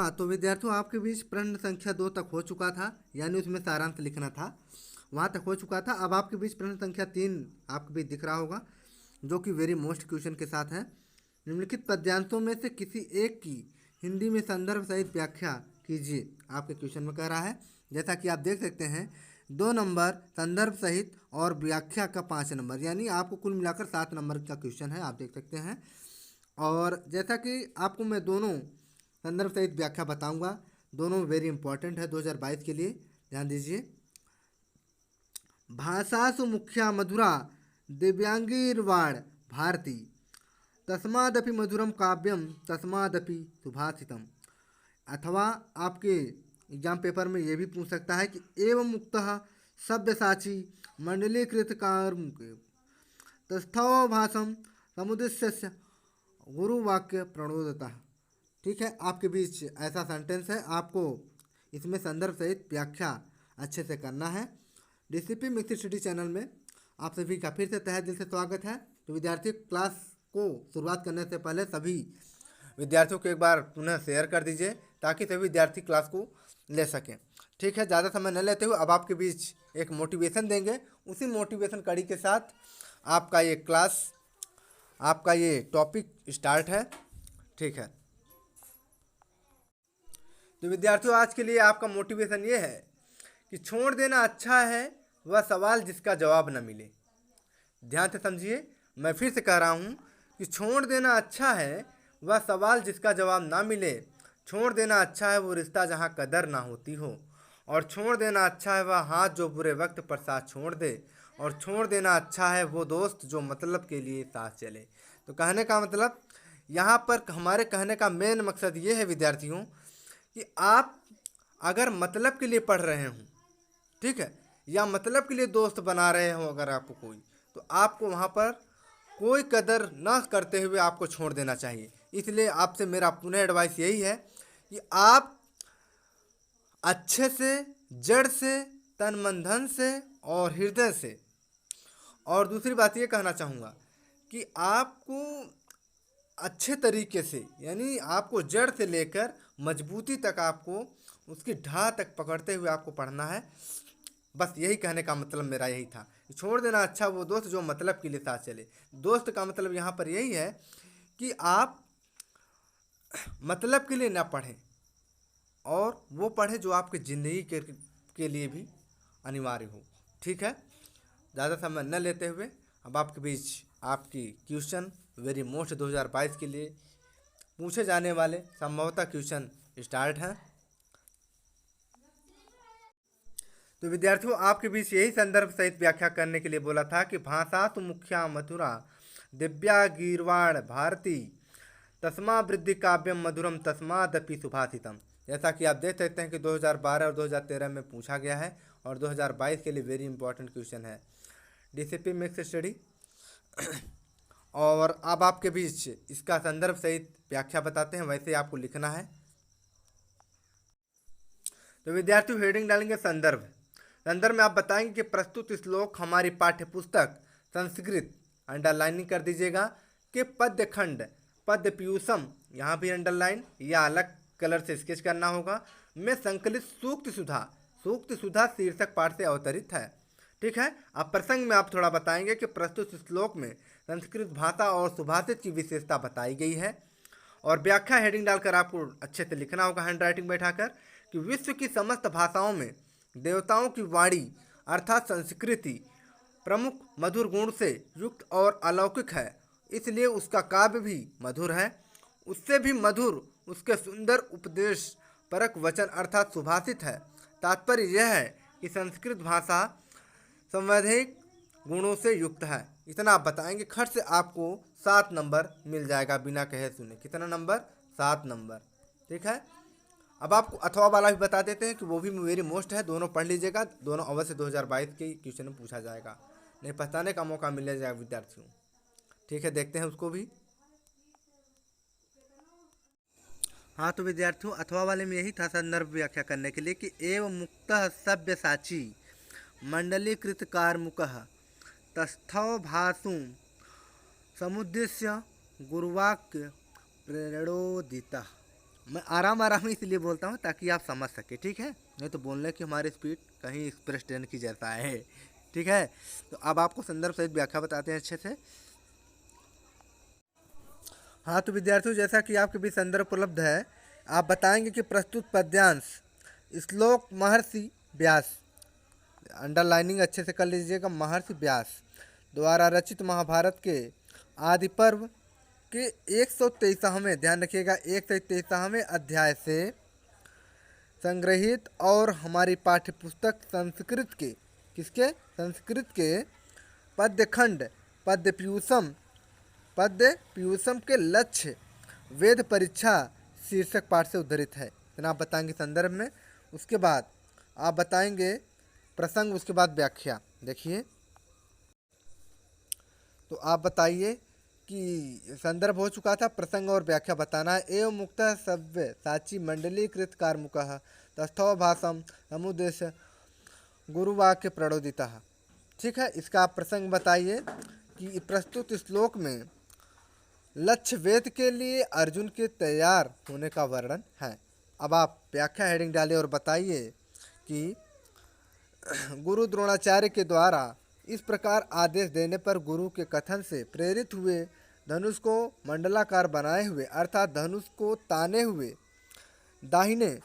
हाँ, तो विद्यार्थियों आपके बीच प्रश्न संख्या 2 तक हो चुका था, यानी उसमें सारांश लिखना था, वहाँ तक हो चुका था। अब आपके बीच प्रश्न संख्या 3 आपके बीच दिख रहा होगा, जो कि वेरी मोस्ट क्वेश्चन के साथ है। निम्नलिखित पद्यांशों में से किसी एक की हिंदी में संदर्भ सहित व्याख्या कीजिए, आपके क्वेश्चन में कह रहा है। जैसा कि आप देख सकते हैं, 2 नंबर संदर्भ सहित और व्याख्या का 5 नंबर, यानी आपको कुल मिलाकर 7 नंबर का क्वेश्चन है, आप देख सकते हैं। और जैसा कि आपको मैं दोनों संदर्भ सहित व्याख्या बताऊंगा, दोनों वेरी इंपॉर्टेंट है 2022 के लिए, ध्यान दीजिए। भाषासु मुख्या मधुरा दिव्यांगीर्वाण भारती, तस्मादपि मधुरम काव्यम तस्मादपि सुभाषितम। अथवा आपके एग्जाम पेपर में ये भी पूछ सकता है कि एवं मुक्तः सव्यसाची मंडलीकृत कर्म तस्थो भाषम समुद्रस्य गुरुवाक्य प्रणोदता। ठीक है, आपके बीच ऐसा सेंटेंस है, आपको इसमें संदर्भ सहित व्याख्या अच्छे से करना है। डीसीपी मिक्स स्टडी चैनल में आप सभी का फिर से तहे दिल से स्वागत है। तो विद्यार्थी, क्लास को शुरुआत करने से पहले सभी विद्यार्थियों को एक बार पुनः शेयर कर दीजिए, ताकि सभी विद्यार्थी क्लास को ले सकें। ठीक है, ज़्यादा समय न लेते हुए अब आपके बीच एक मोटिवेशन देंगे। उसी मोटिवेशन कड़ी के साथ आपका ये क्लास, आपका ये टॉपिक स्टार्ट है। ठीक है, तो विद्यार्थियों, आज के लिए आपका मोटिवेशन ये है कि छोड़ देना अच्छा है वह सवाल जिसका जवाब न मिले। ध्यान से समझिए, मैं फिर से कह रहा हूँ कि छोड़ देना अच्छा है वह सवाल जिसका जवाब ना मिले। छोड़ देना अच्छा है वो रिश्ता जहाँ कदर ना होती हो। और छोड़ देना अच्छा है वह हाथ जो बुरे वक्त पर साथ छोड़ दे। और छोड़ देना अच्छा है वो दोस्त जो मतलब के लिए साथ चले। तो कहने का मतलब, यहाँ पर हमारे कहने का मेन मकसद ये है विद्यार्थियों, कि आप अगर मतलब के लिए पढ़ रहे हों, ठीक है, या मतलब के लिए दोस्त बना रहे हो अगर आपको कोई, तो आपको वहाँ पर कोई कदर न करते हुए आपको छोड़ देना चाहिए। इसलिए आपसे मेरा पुनः एडवाइस यही है कि आप अच्छे से, जड़ से, तन मन धन से और हृदय से, और दूसरी बात ये कहना चाहूँगा कि आपको अच्छे तरीके से, यानी आपको जड़ से लेकर मजबूती तक, आपको उसकी ढाह तक पकड़ते हुए आपको पढ़ना है। बस यही कहने का मतलब मेरा यही था। छोड़ देना अच्छा वो दोस्त जो मतलब के लिए साथ चले। दोस्त का मतलब यहाँ पर यही है कि आप मतलब के लिए ना पढ़ें, और वो पढ़ें जो आपकी ज़िंदगी के लिए भी अनिवार्य हो। ठीक है, ज़्यादा समय न लेते हुए अब आपके बीच आपकी क्वेश्चन वेरी मोस्ट 2022 के लिए पूछे जाने वाले संभवतः क्वेश्चन स्टार्ट हैं। तो विद्यार्थियों, आपके बीच यही संदर्भ सहित व्याख्या करने के लिए बोला था कि भाषा तो मुख्या मथुरा दिव्या गीर्वाण भारती, तस्मा वृद्धि काव्यम मधुरम तस्मादपि सुभाषितम। जैसा कि आप देख सकते हैं कि 2012 और 2013 में पूछा गया है, और 2022 के लिए वेरी इंपॉर्टेंट क्वेश्चन है डीसीपी मिक्स स्टडी। और अब आपके बीच इसका संदर्भ सहित व्याख्या बताते हैं, वैसे आपको लिखना है। तो विद्यार्थी, हेडिंग डालेंगे संदर्भ। संदर्भ में आप बताएंगे कि प्रस्तुत श्लोक हमारी पाठ्य पुस्तक संस्कृत, अंडरलाइनिंग कर दीजिएगा, कि पद्य खंड पद्य पीयूषम, यहाँ भी अंडरलाइन या अलग कलर से स्केच करना होगा, में संकलित सूक्त सुधा शीर्षक पाठ से अवतरित है। ठीक है, अब प्रसंग में आप थोड़ा बताएंगे कि प्रस्तुत श्लोक में संस्कृत भाषा और सुभाषित की विशेषता बताई गई है। और व्याख्या हेडिंग डालकर आपको अच्छे से लिखना होगा हैंड राइटिंग बैठाकर, कि विश्व की समस्त भाषाओं में देवताओं की वाणी अर्थात संस्कृति प्रमुख मधुर गुण से युक्त और अलौकिक है, इसलिए उसका काव्य भी मधुर है। उससे भी मधुर उसके सुंदर उपदेश परक वचन अर्थात सुभाषित है। तात्पर्य यह है कि संस्कृत भाषा संवैधानिक गुणों से युक्त है। इतना आप बताएंगे, खट से आपको 7 नंबर मिल जाएगा बिना कहे सुने। कितना नंबर? 7 नंबर। ठीक है, अब आपको अथवा वाला भी बता देते हैं कि वो भी वेरी मोस्ट है, दोनों पढ़ लीजिएगा, दोनों अवश्य 2022 के क्वेश्चन में पूछा जाएगा, नहीं पहचाने का मौका मिल जाएगा विद्यार्थियों। ठीक है, देखते हैं उसको भी। हाँ, तो विद्यार्थियों, अथवा वाले में यही था संदर्भ व्याख्या करने के लिए, कि एवं मुक्तः सव्यसाची मंडलीकृत कारमुकः तस्थौ भासु समुद्देश्य गुरुवाक्य प्रणोदितः। मैं आराम आराम इसलिए बोलता हूँ ताकि आप समझ सके, ठीक है। नहीं तो बोलने की हमारी स्पीड कहीं एक्सप्रेस ट्रेन की जैसा है, ठीक है। तो अब आपको संदर्भ सहित व्याख्या बताते हैं अच्छे से। हाँ तो विद्यार्थियों, जैसा कि आपके भी संदर्भ उपलब्ध है, आप बताएंगे कि प्रस्तुत पद्यांश श्लोक महर्षि व्यास, अंडरलाइनिंग अच्छे से कर लीजिएगा, महर्षि व्यास द्वारा रचित महाभारत के आदि पर्व के 123वें, ध्यान रखिएगा 123वें अध्याय से संग्रहित और हमारी पाठ्यपुस्तक संस्कृत के, किसके, संस्कृत के पद्यखंड पद्य पीयूषम के लक्ष्य वेद परीक्षा शीर्षक पाठ से उद्धृत है। इतना आप बताएंगे संदर्भ में। उसके बाद आप बताएंगे प्रसंग, उसके बाद व्याख्या। देखिए, तो आप बताइए कि संदर्भ हो चुका था, प्रसंग और व्याख्या बताना है। एवं मुक्त सव्य साची मंडलीकृत कार्मुकः तस्थो भाषम समुदेश गुरुवाक्य प्रणोदिता। ठीक है, इसका आप प्रसंग बताइए कि प्रस्तुत श्लोक में लक्ष्य वेद के लिए अर्जुन के तैयार होने का वर्णन है। अब आप व्याख्या हेडिंग डालिए और बताइए कि गुरु द्रोणाचार्य के द्वारा इस प्रकार आदेश देने पर गुरु के कथन से प्रेरित हुए धनुष को मंडलाकार बनाए हुए, अर्थात धनुष को ताने हुए दाहिने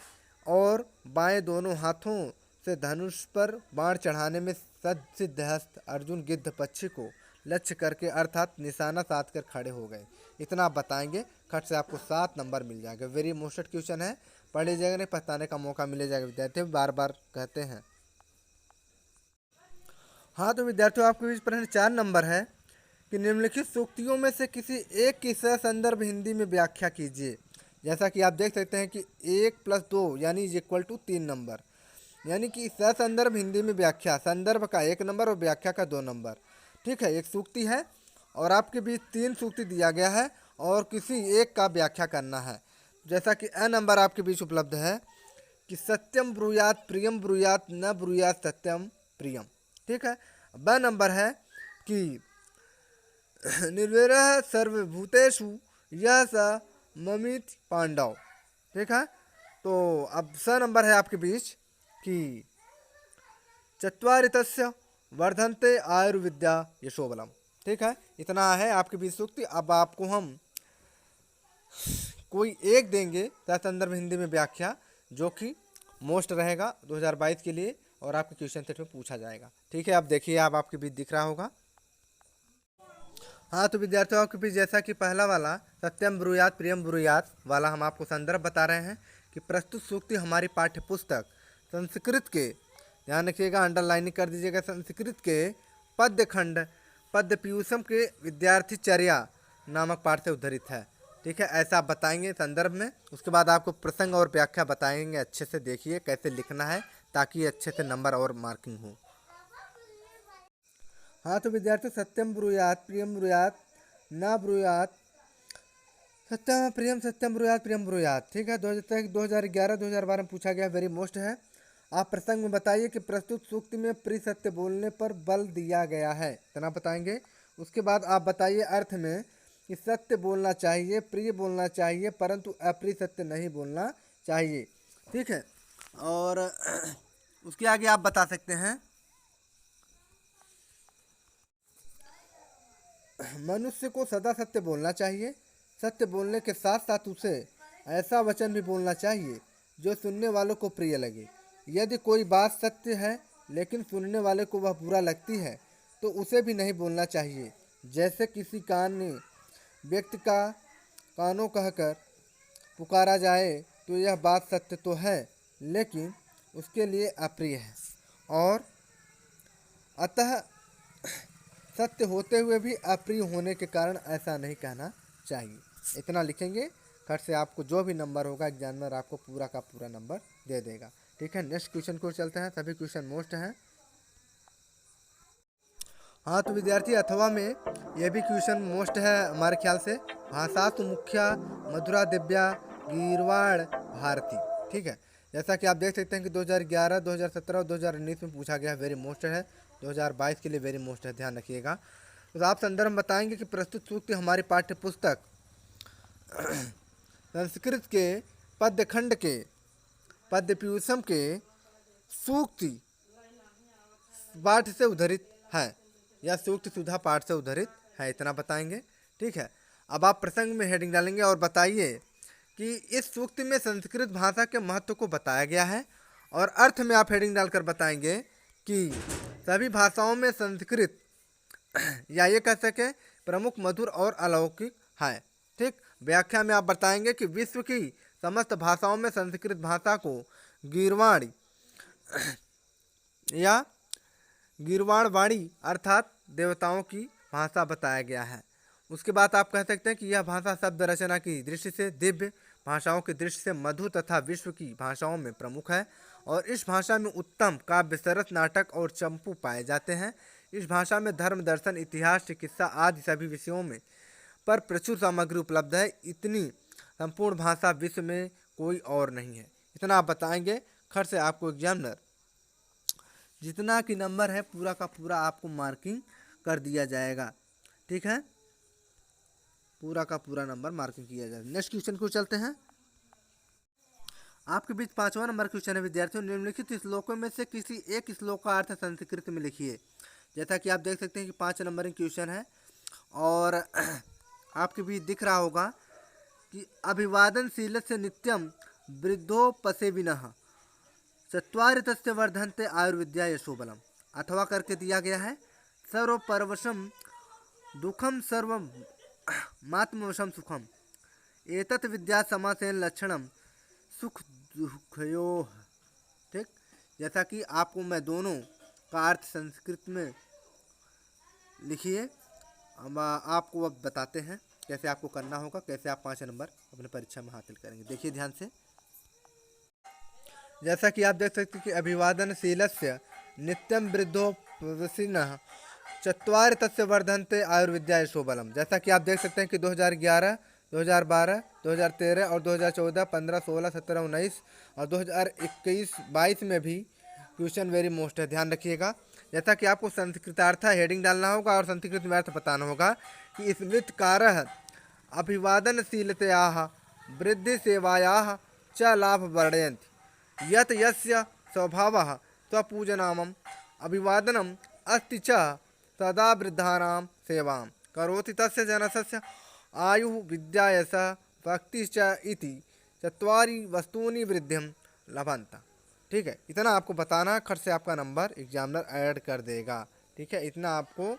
और बाएं दोनों हाथों से धनुष पर बाण चढ़ाने में सिद्धहस्त अर्जुन गिद्ध पक्षी को लक्ष्य करके अर्थात निशाना साध कर खड़े हो गए। इतना आप बताएंगे, खट से आपको 7 नंबर मिल जाएगा। वेरी मोस्टेड क्वेश्चन है, पढ़ लीजिएगा, नहीं पछताने का मौका मिल जाएगा। विद्यार्थी बार बार कहते हैं। हाँ तो विद्यार्थियों, आपके बीच प्रश्न 4 नंबर है कि निम्नलिखित सूक्तियों में से किसी एक की संदर्भ हिंदी में व्याख्या कीजिए। जैसा कि आप देख सकते हैं कि 1 + 2 यानी इक्वल टू 3 नंबर, यानी कि संदर्भ हिंदी में व्याख्या, संदर्भ का 1 नंबर और व्याख्या का 2 नंबर। ठीक है, एक सूक्ति है और आपके बीच 3 सूक्ति दिया गया है और किसी एक का व्याख्या करना है। जैसा कि अ नंबर आपके बीच उपलब्ध है कि सत्यम ब्रूयात प्रियम ब्रूयात न ब्रूयात सत्यम प्रियम। ठीक है, ब नंबर है कि निर्वैरः सर्वभूतेषु यह स ममित पांडव। ठीक है, तो अब स नंबर है आपके बीच कि चत्वारितस्य वर्धन्ते आयुर्विद्या यशोबलम। ठीक है, इतना है आपके बीच सूक्ति। अब आपको हम कोई एक देंगे संदर्भ हिंदी में व्याख्या, जो कि मोस्ट रहेगा 2022 के लिए और आपके क्वेश्चन सेट में पूछा जाएगा। ठीक है, अब देखिए, आप आपके बीच दिख रहा होगा। हाँ तो विद्यार्थियों, आपके बीच जैसा कि पहला वाला सत्यम ब्रूयात प्रियम ब्रूयात वाला हम आपको संदर्भ बता रहे हैं कि प्रस्तुत सूक्ति हमारी पाठ्यपुस्तक संस्कृत के, ध्यान रखिएगा, अंडरलाइनिंग कर दीजिएगा, संस्कृत के पद्यखंड पद्य पीयूषम के विद्यार्थीचर्या नामक पाठ से उद्धृत है। ठीक है, ऐसा आप बताएंगे संदर्भ में। उसके बाद आपको प्रसंग और व्याख्या बताएंगे। अच्छे से देखिए कैसे लिखना है ताकि अच्छे से नंबर और मार्किंग हो। हाँ तो विद्यार्थी, सत्यम ब्रूयात प्रियम ब्रूयात न ब्रूयात सत्यम प्रियम सत्यम ब्रूयात प्रियम ब्रूयात। ठीक है, 2011-2012 में पूछा गया, वेरी मोस्ट है। आप प्रसंग में बताइए कि प्रस्तुत सूक्ति में प्रिय सत्य बोलने पर बल दिया गया है, इतना बताएंगे। उसके बाद आप बताइए अर्थ में कि सत्य बोलना चाहिए, प्रिय बोलना चाहिए, परंतु अप्रिय सत्य नहीं बोलना चाहिए। ठीक है, और उसके आगे आप बता सकते हैं मनुष्य को सदा सत्य बोलना चाहिए। सत्य बोलने के साथ साथ उसे ऐसा वचन भी बोलना चाहिए जो सुनने वालों को प्रिय लगे। यदि कोई बात सत्य है लेकिन सुनने वाले को वह बुरा लगती है तो उसे भी नहीं बोलना चाहिए। जैसे किसी व्यक्ति का कानों कहकर पुकारा जाए तो यह बात सत्य तो है लेकिन उसके लिए अप्रिय है, और अतः सत्य होते हुए भी अप्रिय होने के कारण ऐसा नहीं कहना चाहिए। इतना लिखेंगे, खट से आपको जो भी नंबर होगा एग्जामिनर आपको पूरा का पूरा नंबर दे देगा। ठीक है, नेक्स्ट क्वेश्चन को चलते हैं। सभी क्वेश्चन मोस्ट हैं। हाँ तो विद्यार्थी, अथवा में यह भी क्वेश्चन मोस्ट है हमारे ख्याल से। भाषा तो मुख्या मधुरा दिव्या गीरवाड़ भारती। ठीक है, जैसा कि आप देख सकते हैं कि 2011, 2017 और 2019 में पूछा गया, वेरी मोस्ट है। 2022 के लिए वेरी मोस्ट है, ध्यान रखिएगा। तो आप संदर्भ बताएंगे कि प्रस्तुत सूक्ति हमारी पाठ्यपुस्तक संस्कृत के पद्यखंड के पद्यपीयूषम के सूक्ति पाठ से उद्धृत है या सूक्त सुधा पाठ से उद्धृत है, इतना बताएंगे। ठीक है, अब आप प्रसंग में हेडिंग डालेंगे और बताइए कि इस सूक्त में संस्कृत भाषा के महत्व को बताया गया है, और अर्थ में आप हेडिंग डालकर बताएंगे कि सभी भाषाओं में संस्कृत या ये कह सके प्रमुख, मधुर और अलौकिक है। ठीक, व्याख्या में आप बताएंगे कि विश्व की समस्त भाषाओं में संस्कृत भाषा को गीर्वाणी या गीर्वाणवाणी अर्थात देवताओं की भाषा बताया गया है। उसके बाद आप कह सकते हैं कि यह भाषा शब्द रचना की दृष्टि से दिव्य, भाषाओं की दृष्टि से मधुर तथा विश्व की भाषाओं में प्रमुख है, और इस भाषा में उत्तम काव्य, सरस, नाटक और चंपू पाए जाते हैं। इस भाषा में धर्म, दर्शन, इतिहास, चिकित्सा आदि सभी विषयों में पर प्रचुर सामग्री उपलब्ध है। इतनी संपूर्ण भाषा विश्व में कोई और नहीं है। इतना आप बताएंगे। खर से आपको एग्जामिनर जितना कि नंबर है पूरा का पूरा आपको मार्किंग कर दिया जाएगा। ठीक है, पूरा का पूरा नंबर मार्किंग किया जाएगा। नेक्स्ट क्वेश्चन को चलते हैं। आपके बीच 5वां नंबर क्वेश्चन है विद्यार्थियों, निम्नलिखित श्लोकों में से किसी एक श्लोक का अर्थ संस्कृत में लिखिए। जैसा कि आप देख सकते हैं कि 5 नंबर क्वेश्चन है, और आपके बीच दिख रहा होगा कि अभिवादनशील से नित्यम वृद्धोपसेविनः चत्वारि तस्य वर्धन्ते आयुर्विद्या यशोबलम, अथवा करके दिया गया है सर्वपर्वशम दुखम सर्वम मात्मवशम सुखम एतत् विद्या समासेन लक्षणम सुख दुखयोः। ठीक, जैसा कि आपको मैं दोनों का अर्थ संस्कृत में लिखिए। हम आपको अब बताते हैं कैसे आपको करना होगा, कैसे आप 5 नंबर अपने परीक्षा में हासिल करेंगे। देखिए ध्यान से। जैसा कि आप देख सकते हैं कि अभिवादनशीलस्य नित्यम वृद्धोपवेशिनः चत्वारि तस्य वर्धन्ते आयुर्विद्या यशोबलम। जैसा कि आप देख सकते हैं कि 2011, 2012, 2013 और 2014, 15, 16, 17, 19 और 2021-22 में भी क्वेश्चन वेरी मोस्ट है, ध्यान रखिएगा। जैसा कि आपको संस्कृतार्थ हेडिंग डालना होगा और संस्कृत में अर्थ बताना होगा कि स्मृतकारः अभिवादनशीलतयाः वृद्धि सेवायाः च लाभ वर्धयन्ति यत् यस्य स्वभावः स्वपूजनामम् अभिवादनम् अस्ति च सदा वृद्धानां सेवां करोति तस्य जनस्य आयुः विद्या यशः भक्ति च इति चत्वारि वस्तूनि वृद्धिं लभन्त। ठीक है, इतना आपको बताना है। खट से आपका नंबर एग्जामिनर ऐड कर देगा। ठीक है, इतना आपको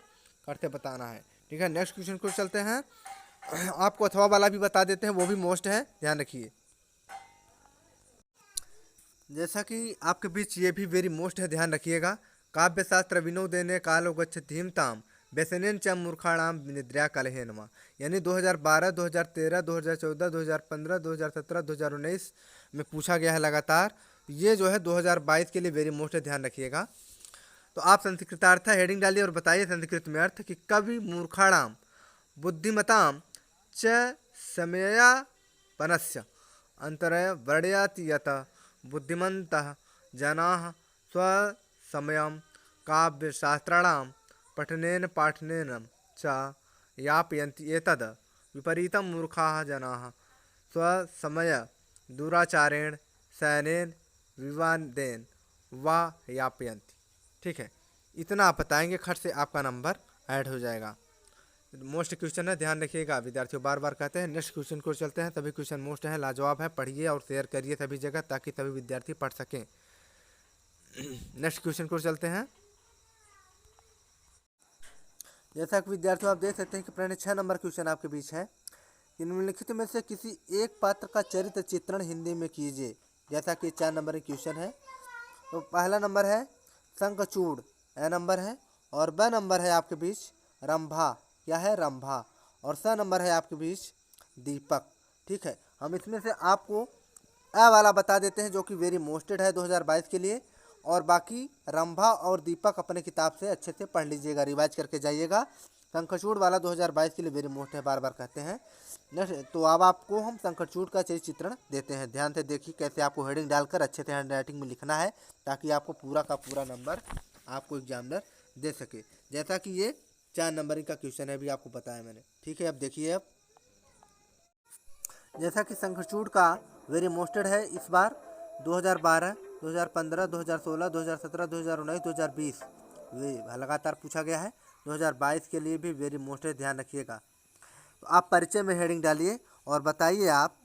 खट से बताना है। ठीक है, नेक्स्ट क्वेश्चन को चलते हैं। आपको अथवा वाला भी बता देते हैं, वो भी मोस्ट है, ध्यान रखिए। जैसा कि आपके बीच ये भी वेरी मोस्ट है, ध्यान रखिएगा। काव्य शास्त्र विनोदेने कालो गच्छति धीमताम व्यसनेन च मूर्खाणाम निद्रा कलहेनमा, यानी 2012, 2013, 2014, 2015, 2017, 2019 में पूछा गया है लगातार। ये जो है 2022 के लिए वेरी मोस्ट है, ध्यान रखिएगा। तो आप संस्कृतार्थ हेडिंग डालिए और बताइए संस्कृत में अर्थ कि कवि मूर्खाणाम बुद्धिमताम च समयापनस्य अंतरय वर्णयति यत बुद्धिमन्तः जनाः स्वसमयं काव्यशास्त्राणां पठनेन पाठनेन च यापयन्ति एतद् विपरीतं मूर्खाः जनाः स्वसमय दुराचारेण शयनेन विवादेन वा यापयन्ति। ठीक है, इतना आप बताएंगे, खट से आपका नंबर ऐड हो जाएगा। मोस्ट क्वेश्चन है, ध्यान रखिएगा विद्यार्थियों, बार बार कहते हैं। नेक्स्ट क्वेश्चन को चलते हैं। सभी क्वेश्चन मोस्ट हैं, लाजवाब है, पढ़िए और शेयर करिए सभी जगह ताकि सभी विद्यार्थी पढ़ सकें। नेक्स्ट क्वेश्चन को चलते हैं। जैसा कि विद्यार्थियों आप देख सकते हैं कि पहले 6 नंबर क्वेश्चन आपके बीच है। निम्नलिखित में से किसी एक पात्र का चरित्र चित्रण हिंदी में कीजिए। जैसा कि 4 नंबर क्वेश्चन है। तो पहला नंबर है शंखचूड़, ए नंबर है, और ब नंबर है आपके बीच रंभा, क्या है रंभा, और स नंबर है आपके बीच दीपक। ठीक है, हम इसमें से आपको ए वाला बता देते हैं जो कि वेरी मोस्टेड है 2022 के लिए, और बाकी रंभा और दीपक अपने किताब से अच्छे से पढ़ लीजिएगा, रिवाइज करके जाइएगा। शंखचूड़ वाला 2022 के लिए वेरी मोस्ट है, बार बार कहते हैं। नेक्स्ट, तो अब आपको हम शंखचूड़ का चरित्र चित्रण देते हैं। ध्यान से देखिए कैसे आपको हेडिंग डालकर अच्छे से हैंड राइटिंग में लिखना है ताकि आपको पूरा का पूरा नंबर आपको एग्जामिनर दे सके। जैसा कि ये 4 नंबर का क्वेश्चन है, भी आपको बताया मैंने। ठीक है, अब देखिए। अब जैसा कि शंखचूड़ का वेरी मोस्टेड है इस बार 2012, 2015, 2016, 2017, 2019, 2020 ये लगातार पूछा गया है। 2022 के लिए भी वेरी मोस्टेड, ध्यान रखिएगा। तो आप परिचय में हेडिंग डालिए और बताइए आप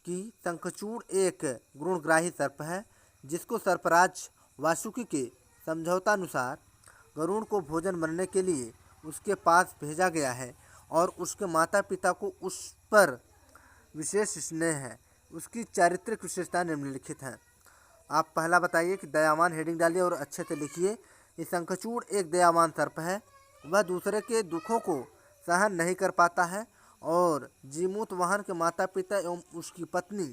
कि शंखचूड़ एक गुणग्राही सर्प है जिसको सर्पराज वासुकी के समझौतानुसार गरुड़ को भोजन बनने के लिए उसके पास भेजा गया है और उसके माता पिता को उस पर विशेष स्नेह है। उसकी चारित्रिक विशेषता निम्नलिखित हैं। आप पहला बताइए कि दयावान, हेडिंग डालिए और अच्छे से लिखिए। ये शंखचूड़ एक दयावान सर्प है। वह दूसरे के दुखों को सहन नहीं कर पाता है और जीमूतवाहन के माता पिता एवं उसकी पत्नी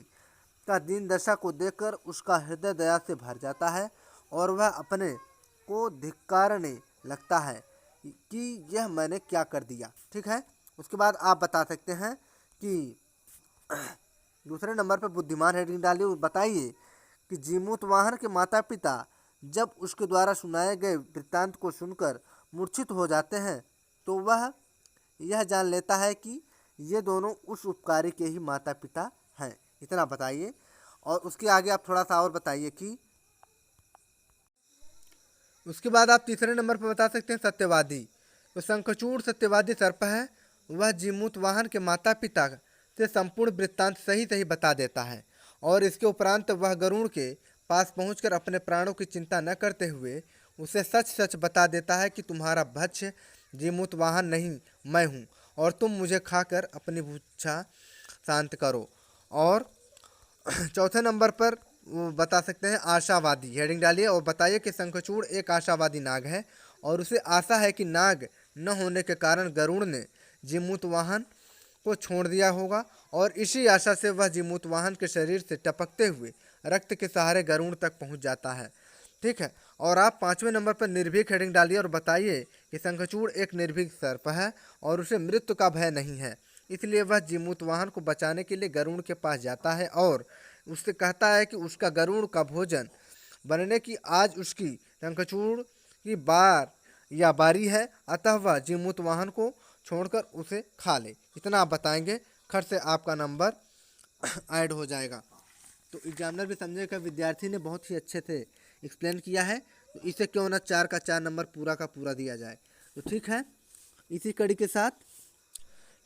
का दीन दशा को देखकर उसका हृदय दया से भर जाता है और वह अपने को धिक्कारने लगता है कि यह मैंने क्या कर दिया। ठीक है। उसके बाद आप बता सकते हैं कि दूसरे नंबर पर बुद्धिमान, हेडिंग डालिए और बताइए कि जीमूतवाहन के माता पिता जब उसके द्वारा सुनाए गए वृत्तांत को सुनकर मूर्छित हो जाते हैं तो वह यह जान लेता है कि ये दोनों उस उपकारी के ही माता पिता हैं। इतना बताइए। और उसके आगे आप थोड़ा सा और बताइए कि उसके बाद आप तीसरे नंबर पर बता सकते हैं सत्यवादी। तो शंखचूड़ सत्यवादी सर्प है। वह जीमूतवाहन के माता पिता से संपूर्ण वृत्तांत सही सही बता देता है और इसके उपरांत वह गरुड़ के पास पहुंचकर अपने प्राणों की चिंता न करते हुए उसे सच सच बता देता है कि तुम्हारा भक्ष्य जीमूतवाहन नहीं मैं हूँ और तुम मुझे खाकर अपनी भूच्छा शांत करो। और चौथे नंबर पर वो बता सकते हैं आशावादी, हेडिंग डालिए और बताइए कि शंखचूड़ एक आशावादी नाग है और उसे आशा है कि नाग न होने के कारण गरुड़ ने जीमूतवाहन को छोड़ दिया होगा और इसी आशा से वह जीमूतवाहन के शरीर से टपकते हुए रक्त के सहारे गरुड़ तक पहुंच जाता है। ठीक है। और आप पाँचवें नंबर पर निर्भीक, हेडिंग डालिए और बताइए कि शंखचूड़ एक निर्भीक सर्प है और उसे मृत्यु का भय नहीं है, इसलिए वह जीमूतवाहन को बचाने के लिए गरुड़ के पास जाता है और उससे कहता है कि उसका गरुड़ का भोजन बनने की आज उसकी शंखचूड़ की बारी है, अतः वह जीमूतवाहन को छोड़कर उसे खा ले। इतना आप बताएंगे, खट से आपका नंबर ऐड हो जाएगा। तो एग्जामिनर भी समझेगा विद्यार्थी ने बहुत ही अच्छे से एक्सप्लेन किया है, तो इसे क्यों ना 4 का 4 नंबर पूरा का पूरा दिया जाए। तो ठीक है, इसी कड़ी के साथ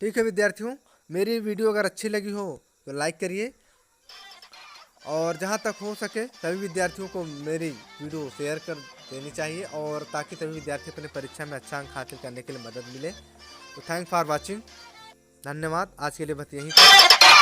ठीक है विद्यार्थियों, मेरी वीडियो अगर अच्छी लगी हो तो लाइक करिए और जहाँ तक हो सके सभी विद्यार्थियों को मेरी वीडियो शेयर कर देनी चाहिए और ताकि सभी विद्यार्थी अपने परीक्षा में अच्छा अंक हासिल करने के लिए मदद मिले। तो थैंक्स फॉर वॉचिंग, धन्यवाद। आज के लिए बस यहीं तक।